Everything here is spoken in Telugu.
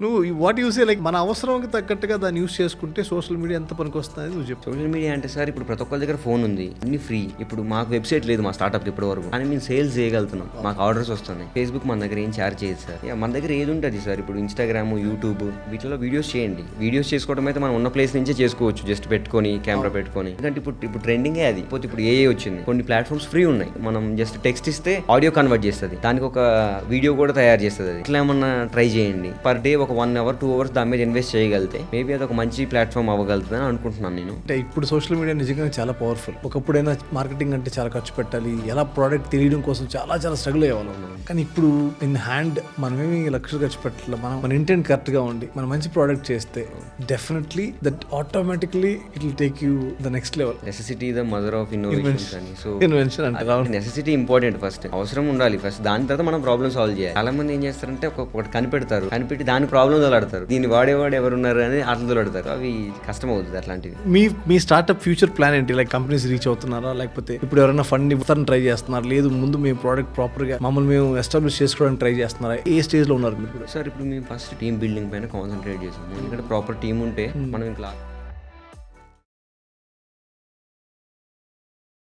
నువ్వు వాట్ యూసే లైక్ మన అవసరానికి తగ్గట్టుగా దాన్ని యూస్ చేసుకుంటే సోషల్ మీడియా ఎంత పనికి వస్తుంది నువ్వు చెప్పు. సోషల్ మీడియా అంటే సార్ ఇప్పుడు ప్రతి ఒక్కరి దగ్గర ఫోన్ ఉంది, అన్ని ఫ్రీ. ఇప్పుడు మాకు వెబ్సైట్ లేదు మా స్టార్ట్అప్ ఇప్పటి వరకు, కానీ మేము సేల్స్ చేయగలుగుతున్నాం, మాకు ఆర్డర్స్ వస్తున్నాయి. ఫేస్బుక్ మన దగ్గర ఏం చార్జ్ చేయదు సార్. మన దగ్గర ఏది ఉంటుంది సార్, ఇప్పుడు ఇన్స్టాగ్రామ్, యూట్యూబ్ వీటిలో వీడియోస్ చేయండి. వీడియోస్ చేసుకోవడం అయితే మనం ఉన్న ప్లేస్ నుంచే చేసుకోవచ్చు, జస్ట్ పెట్టుకొని కెమెరా పెట్టుకొని. ఎందుకంటే ఇప్పుడు ట్రెండింగే అది. ఇప్పుడు ఏఏ వచ్చింది, కొన్ని ప్లాట్ఫామ్స్ ఫ్రీ ఉన్నాయి. మనం జస్ట్ టెక్స్ట్ ఇస్తే ఆడియో కన్వర్ట్ చేస్తుంది, దానికి ఒక వీడియో కూడా తయారు చేస్తుంది. అది ఇట్లా ఏమన్నా ట్రై చేయండి. పర్ డే ఒక 1 hour 2 hours దాని మీద ఇన్వెస్ట్ చేయగలిగితే మేబీ అది ఒక మంచి ప్లాట్ఫామ్ అవ్వగలుగుతుందని అనుకుంటున్నాను నేను. అంటే ఇప్పుడు సోషల్ మీడియా నిజంగా చాలా పవర్ఫుల్. ఒకప్పుడైనా మార్కెటింగ్ అంటే చాలా ఖర్చు పెట్టాలి, ఎలా ప్రోడక్ట్ తెలియడం కోసం చాలా స్ట్రగుల్ అయ్యేవాళ్ళం. కానీ ఇప్పుడు ఇన్ హ్యాండ్ మనమేమి లక్షలు ఖర్చు పెట్టాలి, మన ఇంటెంట్ కరెక్ట్ గా ఉండి మనం మంచి ప్రోడక్ట్ చేస్తే definitely that automatically it will take you the next level. Necessity the mother of innovations అని. సో ఇన్వెన్షన్ అంటే నెసెసిటీ ఇంపార్టెంట్. ఫస్ట్ అవసరం ఉండాలి ఫస్ట్, దాని తర్వాత మనం ప్రాబ్లమ్ సాల్వ్ చేయాలి. చాలా మంది ఏం చేస్తారంటే ఒకటి కనిపెడతారు, కనిపెట్టి దాని ప్రాబ్లమ్ తోలాడతారు, దీన్ని వాడేవాడు ఎవరున్నారు అని అట్లా తోలాడతారు. అవి కష్టం అవుతుంది అట్లాంటివి. మీ స్టార్ట్అప్ ఫ్యూచర్ ప్లాన్ ఏంటి? లైక్ కంపెనీస్ రీచ్ అవుతున్నారా, లేకపోతే ఇప్పుడు ఎవరైనా ఫండ్ ఇవ్వడానికి ట్రై చేస్తున్నారు, లేదు ముందు మేము ప్రోడక్ట్ ప్రాపర్ గా మమ్మల్ని మేము ఎస్టాబ్లిష్ చేసుకోవడానికి ట్రై చేస్తున్నారా? ఏ స్టేజ్ లో ఉన్నారు మీరు? సార్ ఇప్పుడు మేము ఫస్ట్ టీమ్ బిల్డింగ్ పైన కాన్సన్ట్రేట్ చేసాము. ఎందుకంటే ప్రాపర్ టీమ్ ఉంటే మనం ఇంకా